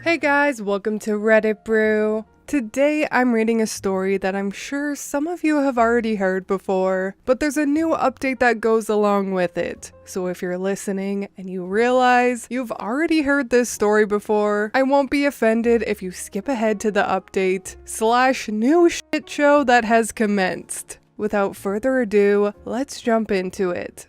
Hey guys, welcome to Reddit Brew. Today I'm reading a story that I'm sure some of you have already heard before, but there's a new update that goes along with it. So if you're listening and you realize you've already heard this story before, I won't be offended if you skip ahead to the update/new shit show that has commenced. Without further ado, let's jump into it.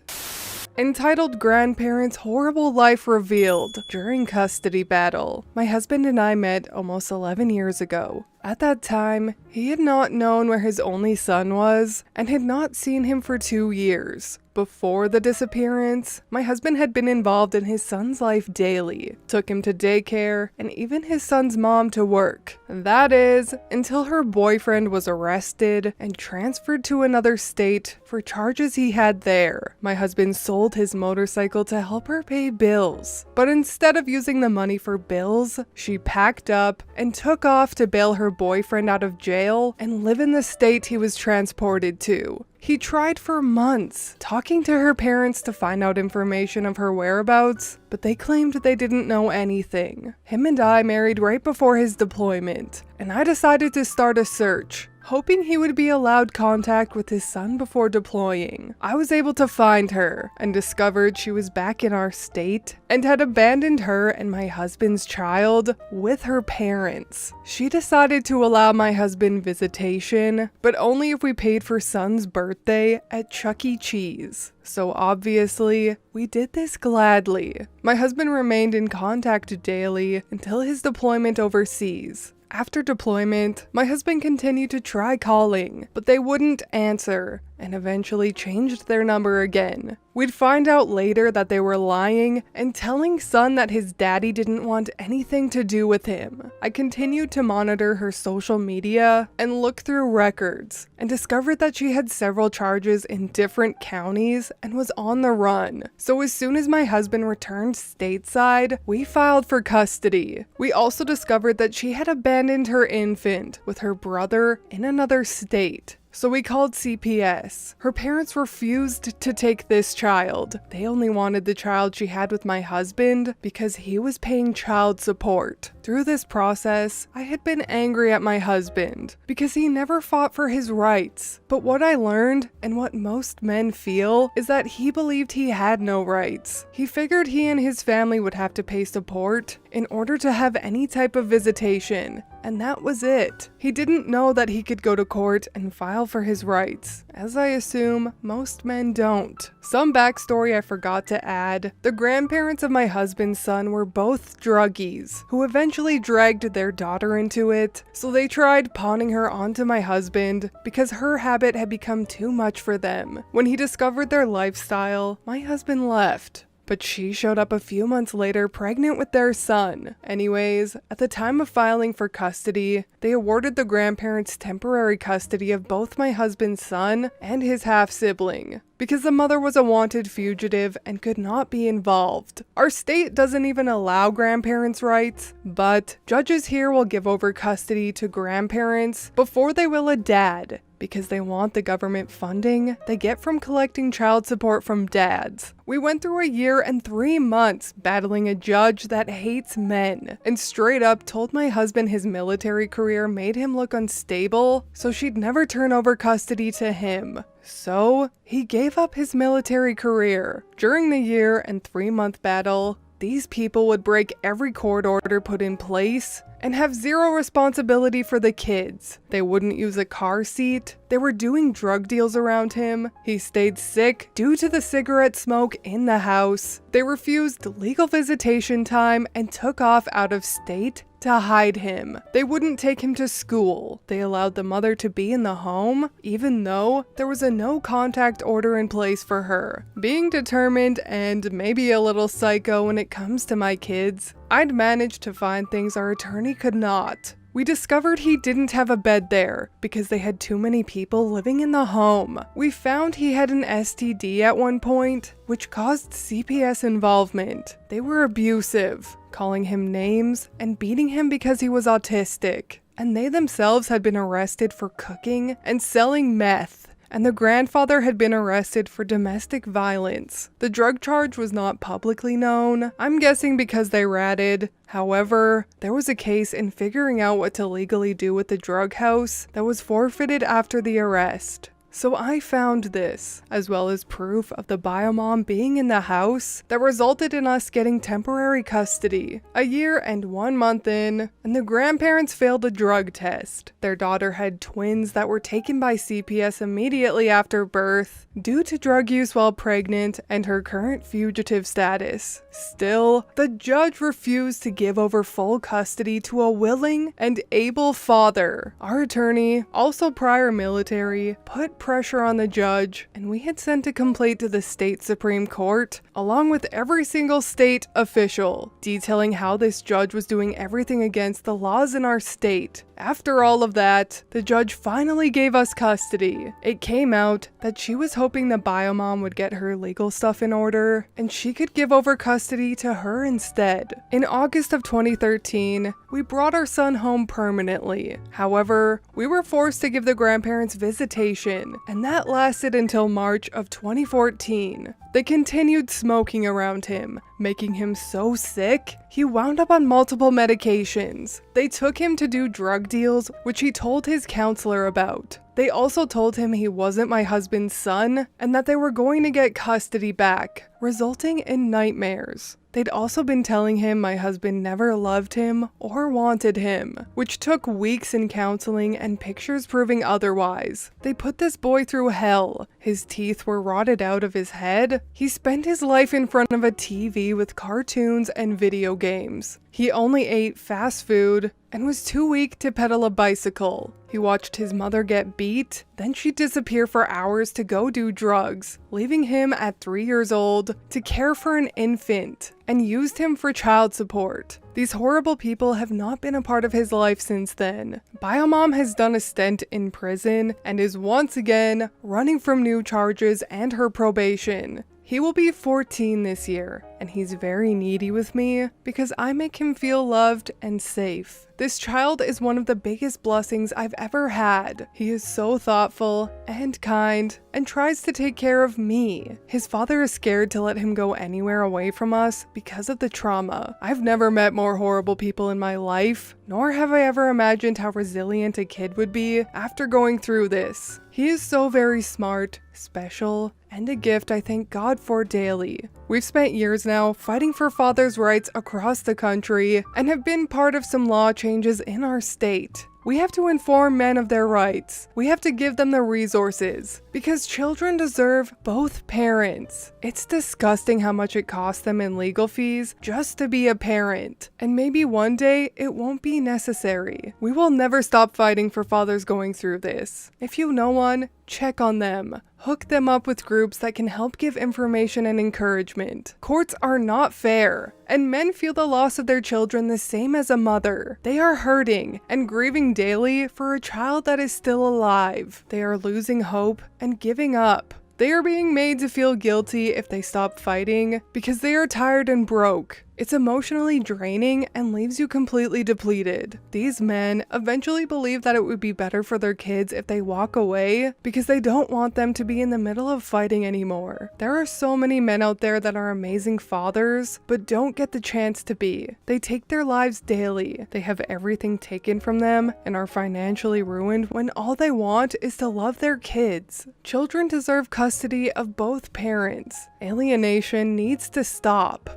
Entitled Grandparents' Horrible Life Revealed During Custody Battle. My husband and I met almost 11 years ago. At that time, he had not known where his only son was and had not seen him for 2 years. Before the disappearance, my husband had been involved in his son's life daily, took him to daycare, and even his son's mom to work. That is, until her boyfriend was arrested and transferred to another state for charges he had there. My husband sold his motorcycle to help her pay bills, but instead of using the money for bills, she packed up and took off to bail her boyfriend out of jail and live in the state he was transported to. He tried for months, talking to her parents to find out information of her whereabouts, but they claimed they didn't know anything. Him and I married right before his deployment, and I decided to start a search, hoping he would be allowed contact with his son before deploying. I was able to find her and discovered she was back in our state and had abandoned her and my husband's child with her parents. She decided to allow my husband visitation, but only if we paid for son's birthday at Chuck E. Cheese. So obviously, we did this gladly. My husband remained in contact daily until his deployment overseas. After deployment, my husband continued to try calling, but they wouldn't answer, and eventually changed their number again. We'd find out later that they were lying and telling son that his daddy didn't want anything to do with him. I continued to monitor her social media and look through records, and discovered that she had several charges in different counties and was on the run. So as soon as my husband returned stateside, we filed for custody. We also discovered that she had abandoned her infant with her brother in another state. So we called CPS. Her parents refused to take this child. They only wanted the child she had with my husband because he was paying child support. Through this process, I had been angry at my husband because he never fought for his rights. But what I learned, and what most men feel, is that he believed he had no rights. He figured he and his family would have to pay support in order to have any type of visitation. And that was it. He didn't know that he could go to court and file for his rights, as I assume most men don't. Some backstory I forgot to add: the grandparents of my husband's son were both druggies, who eventually dragged their daughter into it, so they tried pawning her onto my husband because her habit had become too much for them. When he discovered their lifestyle, my husband left. But she showed up a few months later pregnant with their son. Anyways, at the time of filing for custody, they awarded the grandparents temporary custody of both my husband's son and his half-sibling, because the mother was a wanted fugitive and could not be involved. Our state doesn't even allow grandparents' rights, but judges here will give over custody to grandparents before they will a dad, because they want the government funding they get from collecting child support from dads. We went through a year and 3 months battling a judge that hates men, and straight up told my husband his military career made him look unstable, so she'd never turn over custody to him. So he gave up his military career. During the year and 3-month battle, these people would break every court order put in place and have zero responsibility for the kids. They wouldn't use a car seat. They were doing drug deals around him. He stayed sick due to the cigarette smoke in the house. They refused legal visitation time and took off out of state to hide him. They wouldn't take him to school. They allowed the mother to be in the home, even though there was a no contact order in place for her. Being determined and maybe a little psycho when it comes to my kids, I'd managed to find things our attorney could not. We discovered he didn't have a bed there because they had too many people living in the home. We found he had an STD at one point, which caused CPS involvement. They were abusive, calling him names and beating him because he was autistic. And they themselves had been arrested for cooking and selling meth and the grandfather had been arrested for domestic violence. The drug charge was not publicly known, I'm guessing because they ratted. However, there was a case in figuring out what to legally do with the drug house that was forfeited after the arrest. So I found this, as well as proof of the biomom being in the house, that resulted in us getting temporary custody. A year and 1 month in, and the grandparents failed a drug test. Their daughter had twins that were taken by CPS immediately after birth, due to drug use while pregnant and her current fugitive status. Still, the judge refused to give over full custody to a willing and able father. Our attorney, also prior military, put pressure on the judge, and we had sent a complaint to the state Supreme Court, along with every single state official, detailing how this judge was doing everything against the laws in our state. After all of that, the judge finally gave us custody. It came out that she was hoping the biomom would get her legal stuff in order, and she could give over custody to her instead. In August of 2013, we brought our son home permanently. However, we were forced to give the grandparents visitation, and that lasted until March of 2014. They continued smoking around him, making him so sick, he wound up on multiple medications. They took him to do drug deals, which he told his counselor about. They also told him he wasn't my husband's son, and that they were going to get custody back, resulting in nightmares. They'd also been telling him my husband never loved him or wanted him, which took weeks in counseling and pictures proving otherwise. They put this boy through hell. His teeth were rotted out of his head. He spent his life in front of a TV with cartoons and video games. He only ate fast food and was too weak to pedal a bicycle. He watched his mother get beat, then she'd disappear for hours to go do drugs, leaving him at 3 years old to care for an infant, and used him for child support. These horrible people have not been a part of his life since then. Biomom has done a stint in prison and is once again running from new charges and her probation. He will be 14 this year, and he's very needy with me because I make him feel loved and safe. This child is one of the biggest blessings I've ever had. He is so thoughtful and kind and tries to take care of me. His father is scared to let him go anywhere away from us because of the trauma. I've never met more horrible people in my life, nor have I ever imagined how resilient a kid would be after going through this. He is so very smart, special, and a gift I thank God for daily. We've spent years now fighting for fathers' rights across the country and have been part of some law changes in our state. We have to inform men of their rights. We have to give them the resources, because children deserve both parents. It's disgusting how much it costs them in legal fees just to be a parent. And maybe one day it won't be necessary. We will never stop fighting for fathers going through this. If you know one, check on them. Hook them up with groups that can help give information and encouragement. Courts are not fair, and men feel the loss of their children the same as a mother. They are hurting and grieving daily for a child that is still alive. They are losing hope and giving up. They are being made to feel guilty if they stop fighting because they are tired and broke. It's emotionally draining and leaves you completely depleted. These men eventually believe that it would be better for their kids if they walk away because they don't want them to be in the middle of fighting anymore. There are so many men out there that are amazing fathers, but don't get the chance to be. They take their lives daily. They have everything taken from them and are financially ruined when all they want is to love their kids. Children deserve custody of both parents. Alienation needs to stop.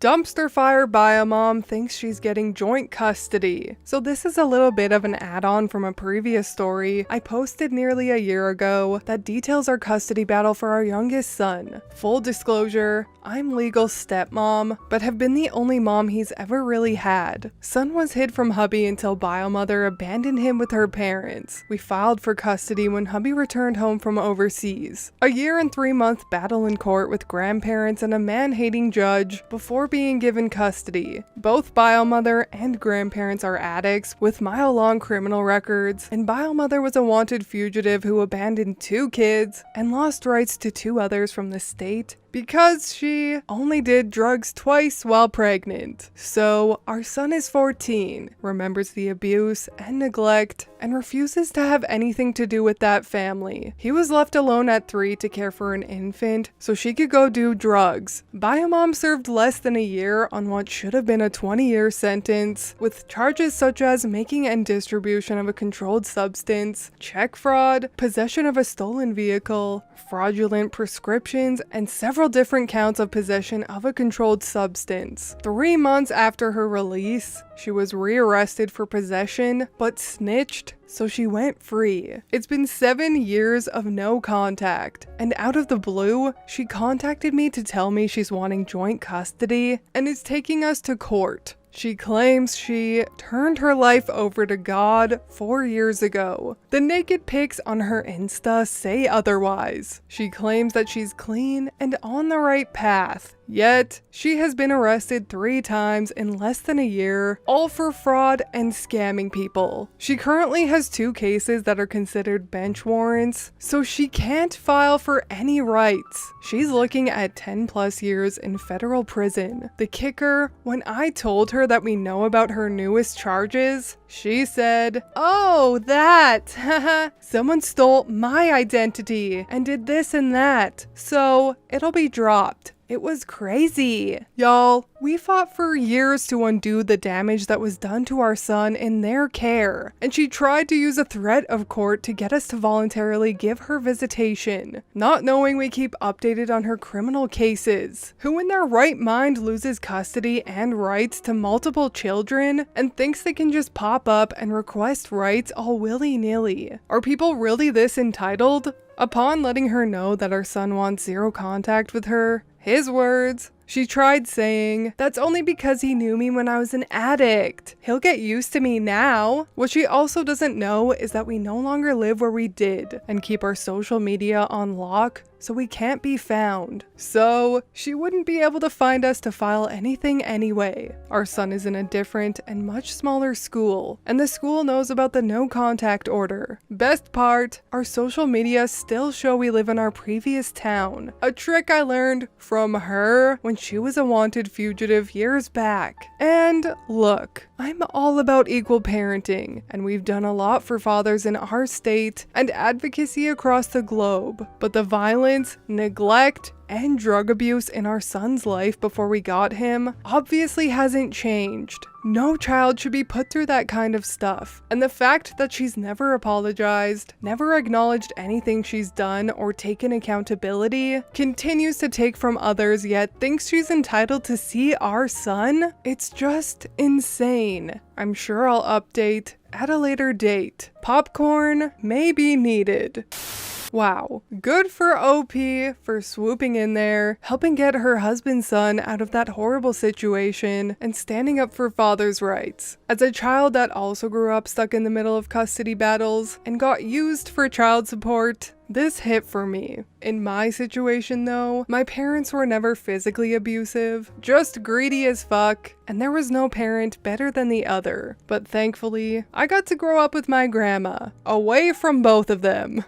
Dumpster fire biomom thinks she's getting joint custody. So this is a little bit of an add-on from a previous story I posted nearly a year ago that details our custody battle for our youngest son. Full disclosure, I'm legal stepmom, but have been the only mom he's ever really had. Son was hid from hubby until biomother abandoned him with her parents. We filed for custody when hubby returned home from overseas. A year and 3-month battle in court with grandparents and a man-hating judge before being given custody. Both biomother and grandparents are addicts with mile-long criminal records, and biomother was a wanted fugitive who abandoned 2 kids and lost rights to 2 others from the state because she only did drugs twice while pregnant. So our son is 14, remembers the abuse and neglect, and refuses to have anything to do with that family. He was left alone at 3 to care for an infant so she could go do drugs. Bio mom served less than a year on what should have been a 20-year sentence, with charges such as making and distribution of a controlled substance, check fraud, possession of a stolen vehicle, fraudulent prescriptions, and several different counts of possession of a controlled substance. 3 months after her release, she was rearrested for possession, but snitched, so she went free. It's been 7 years of no contact, and out of the blue, she contacted me to tell me she's wanting joint custody and is taking us to court. She claims she turned her life over to God 4 years ago. The naked pics on her Insta say otherwise. She claims that she's clean and on the right path. Yet, she has been arrested 3 times in less than a year, all for fraud and scamming people. She currently has 2 cases that are considered bench warrants, so she can't file for any rights. She's looking at 10+ years in federal prison. The kicker, when I told her that we know about her newest charges, she said, "Oh, that, haha, someone stole my identity and did this and that, so it'll be dropped." It was crazy. Y'all, we fought for years to undo the damage that was done to our son in their care, and she tried to use a threat of court to get us to voluntarily give her visitation, not knowing we keep updated on her criminal cases. Who in their right mind loses custody and rights to multiple children and thinks they can just pop up and request rights all willy-nilly? Are people really this entitled? Upon letting her know that our son wants 0 contact with her, his words, she tried saying, "That's only because he knew me when I was an addict. He'll get used to me now." What she also doesn't know is that we no longer live where we did and keep our social media on lock, so we can't be found. So she wouldn't be able to find us to file anything anyway. Our son is in a different and much smaller school, and the school knows about the no contact order. Best part, our social media still show we live in our previous town. A trick I learned from her when she was a wanted fugitive years back. And look, I'm all about equal parenting, and we've done a lot for fathers in our state and advocacy across the globe, but the violence, neglect, and drug abuse in our son's life before we got him obviously hasn't changed. No child should be put through that kind of stuff, and the fact that she's never apologized, never acknowledged anything she's done or taken accountability, continues to take from others yet thinks she's entitled to see our son, it's just insane. I'm sure I'll update at a later date. Popcorn may be needed. Wow, good for OP for swooping in there, helping get her husband's son out of that horrible situation, and standing up for father's rights. As a child that also grew up stuck in the middle of custody battles and got used for child support, this hit for me. In my situation though, my parents were never physically abusive, just greedy as fuck, and there was no parent better than the other. But thankfully, I got to grow up with my grandma, away from both of them.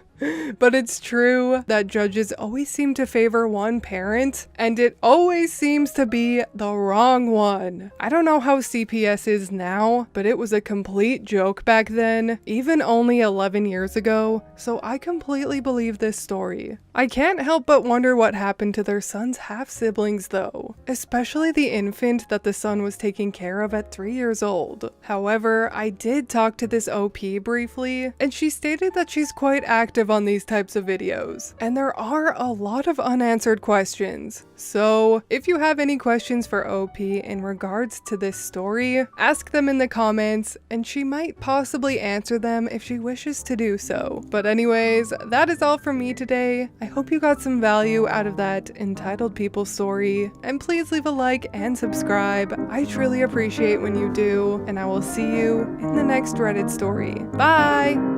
But it's true that judges always seem to favor one parent, and it always seems to be the wrong one. I don't know how CPS is now, but it was a complete joke back then, even only 11 years ago, so I completely believe this story. I can't help but wonder what happened to their son's half-siblings though, especially the infant that the son was taking care of at 3 years old. However, I did talk to this OP briefly, and she stated that she's quite active on these types of videos, and there are a lot of unanswered questions. So if you have any questions for OP in regards to this story, ask them in the comments, and she might possibly answer them if she wishes to do so. But anyways, that is all from me today. I hope you got some value out of that entitled people story, and please leave a like and subscribe. I truly appreciate when you do, and I will see you in the next Reddit story. Bye!